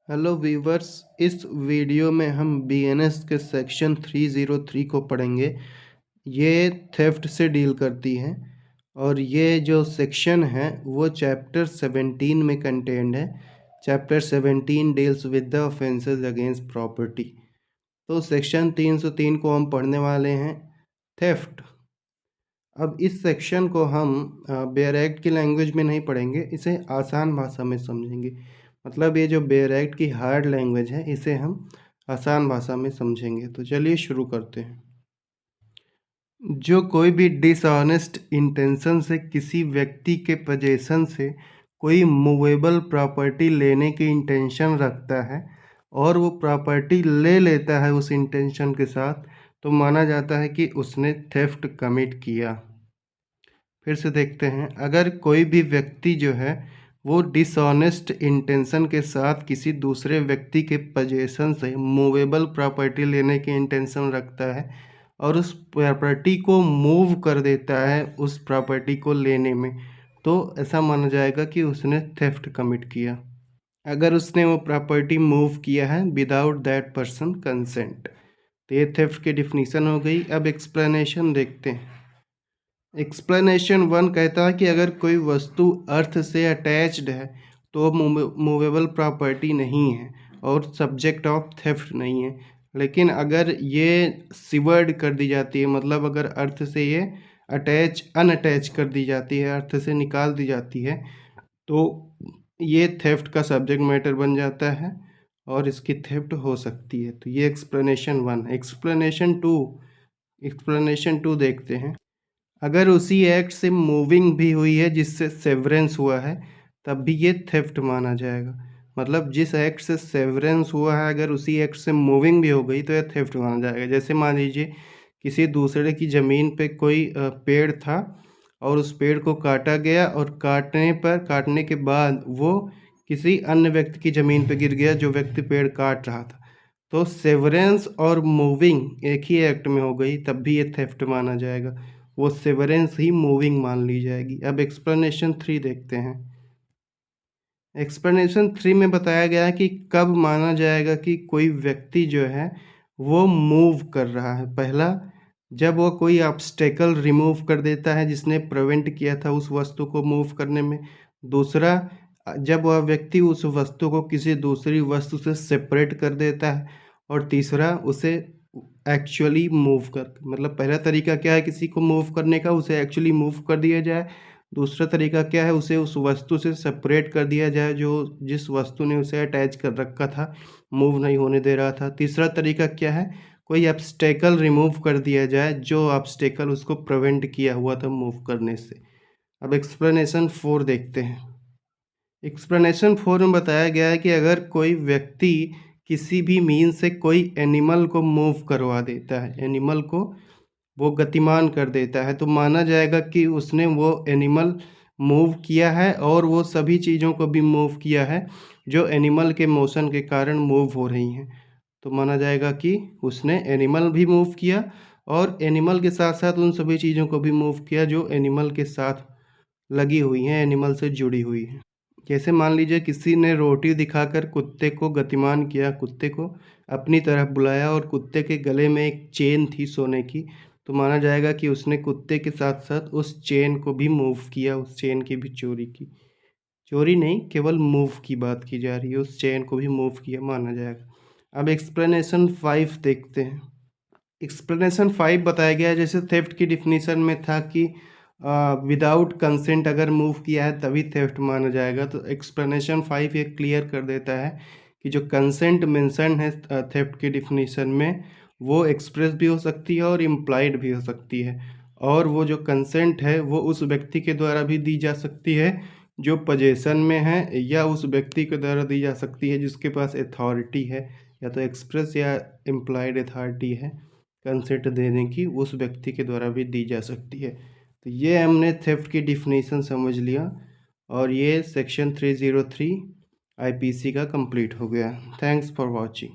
Hello viewers, इस video में हम बीएनएस के सेक्शन 303 को पढ़ेंगे। ये थेफ्ट से डील करती है और ये जो सेक्शन है वो चैप्टर 17 में कंटेंड है। Chapter 17 deals with the offences against property. तो सेक्शन 303 को हम पढ़ने वाले हैं, थेफ्ट। अब इस सेक्शन को हम बेयर एक्ट की लैंग्वेज में नहीं पढ़ेंगे, इसे आसान भाषा में समझेंगे। मतलब ये जो बेयर एक्ट की हार्ड लैंग्वेज है, इसे हम आसान भाषा में समझेंगे। तो चलिए शुरू करते हैं। जो कोई भी डिसऑनेस्ट इंटेंशन से किसी व्यक्ति के पोजेशन से कोई मूवेबल प्रॉपर्टी लेने की इंटेंशन रखता है और वो प्रॉपर्टी ले लेता है उस इंटेंशन के साथ, तो माना जाता है कि उसने थेफ्ट कमिट किया। फिर से देखते हैं, अगर कोई भी व्यक्ति जो है वो डिसऑनेस्ट इंटेंशन के साथ किसी दूसरे व्यक्ति के पोजेशन से मूवेबल प्रॉपर्टी लेने की इंटेंशन रखता है और उस प्रॉपर्टी को मूव कर देता है उस प्रॉपर्टी को लेने में, तो ऐसा माना जाएगा कि उसने थेफ्ट कमिट किया। अगर उसने वो प्रॉपर्टी मूव किया है विदाउट दैट पर्सन कंसेंट, तो ये थेफ्ट की डिफिनीशन हो गई। अब एक्सप्लेनेशन देखते हैं। एक्सप्लेनेशन 1 कहता है कि अगर कोई वस्तु अर्थ से अटैच्ड है तो मूवेबल प्रॉपर्टी नहीं है और सब्जेक्ट ऑफ थेफ्ट नहीं है। लेकिन अगर ये सिवर्ड कर दी जाती है, मतलब अगर अर्थ से ये अनअटैच कर दी जाती है, अर्थ से निकाल दी जाती है, तो ये थेफ्ट का सब्जेक्ट मैटर बन जाता है और इसकी थेफ्ट हो सकती है। तो ये एक्सप्लेनेशन 1। एक्सप्लेनेशन टू देखते हैं। अगर उसी एक्ट से मूविंग भी हुई है जिससे सेवरेंस हुआ है, तब भी ये थेफ्ट माना जाएगा। मतलब जिस एक्ट से सेवरेंस हुआ है, अगर उसी एक्ट से मूविंग भी हो गई तो यह थेफ्ट माना जाएगा। जैसे मान लीजिए किसी दूसरे की ज़मीन पे कोई पेड़ था और उस पेड़ को काटा गया और काटने के बाद वो किसी अन्य व्यक्ति की ज़मीन पे गिर गया जो व्यक्ति पेड़ काट रहा था, तो सेवरेंस और मूविंग एक ही एक्ट में हो गई, तब भी ये थेफ्ट माना जाएगा। वो सेवरेंस ही मूविंग मान ली जाएगी। अब एक्सप्लेनेशन 3 देखते हैं। एक्सप्लेनेशन 3 में बताया गया है कि कब माना जाएगा कि कोई व्यक्ति जो है वो मूव कर रहा है। पहला, जब वो कोई ऑब्स्टेकल रिमूव कर देता है जिसने प्रिवेंट किया था उस वस्तु को मूव करने में। दूसरा, जब वह व्यक्ति उस वस्तु को किसी दूसरी वस्तु से सेपरेट कर देता है। और तीसरा, उसे एक्चुअली मूव कर, मतलब पहला तरीका क्या है किसी को मूव करने का, उसे एक्चुअली मूव कर दिया जाए। दूसरा तरीका क्या है, उसे उस वस्तु से सेपरेट कर दिया जाए जो जिस वस्तु ने उसे अटैच कर रखा था, मूव नहीं होने दे रहा था। तीसरा तरीका क्या है, कोई ऑब्स्टेकल रिमूव कर दिया जाए जो ऑब्स्टेकल उसको प्रिवेंट किया हुआ था मूव करने से। अब एक्सप्लेनेशन 4 देखते हैं। एक्सप्लेनेशन 4 में बताया गया है कि अगर कोई व्यक्ति किसी भी मीन से कोई एनिमल को मूव करवा देता है, एनिमल को वो गतिमान कर देता है, तो माना जाएगा कि उसने वो एनिमल मूव किया है और वो सभी चीज़ों को भी मूव किया है जो एनिमल के मोशन के कारण मूव हो रही हैं। तो माना जाएगा कि उसने एनिमल भी मूव किया और एनिमल के साथ साथ उन सभी चीज़ों को भी मूव किया जो एनिमल के साथ लगी हुई हैं, एनिमल से जुड़ी हुई हैं। जैसे मान लीजिए किसी ने रोटी दिखाकर कुत्ते को गतिमान किया, कुत्ते को अपनी तरफ बुलाया और कुत्ते के गले में एक चेन थी सोने की, तो माना जाएगा कि उसने कुत्ते के साथ साथ उस चेन को भी मूव किया, उस चेन की भी चोरी की। चोरी नहीं, केवल मूव की बात की जा रही है, उस चेन को भी मूव किया माना जाएगा। अब एक्सप्लेनेशन 5 देखते हैं। एक्सप्लेनेशन 5 बताया गया है, जैसे थेफ्ट की डिफिनीशन में था कि विदाउट कंसेंट अगर मूव किया है तभी थेफ्ट माना जाएगा, तो एक्सप्लेनेशन 5 ये क्लियर कर देता है कि जो कंसेंट मेंशन है थेफ्ट की डिफिनीशन में, वो एक्सप्रेस भी हो सकती है और इम्प्लाइड भी हो सकती है। और वो जो कंसेंट है वो उस व्यक्ति के द्वारा भी दी जा सकती है जो पोजेशन में है, या उस व्यक्ति के द्वारा दी जा सकती है जिसके पास अथॉरिटी है, या तो एक्सप्रेस या इम्प्लाइड अथॉरिटी है कंसेंट देने की, उस व्यक्ति के द्वारा भी दी जा सकती है। तो ये हमने थेफ्ट की डिफिनीशन समझ लिया और ये सेक्शन 303 आईपीसी का कंप्लीट हो गया। Thanks for watching.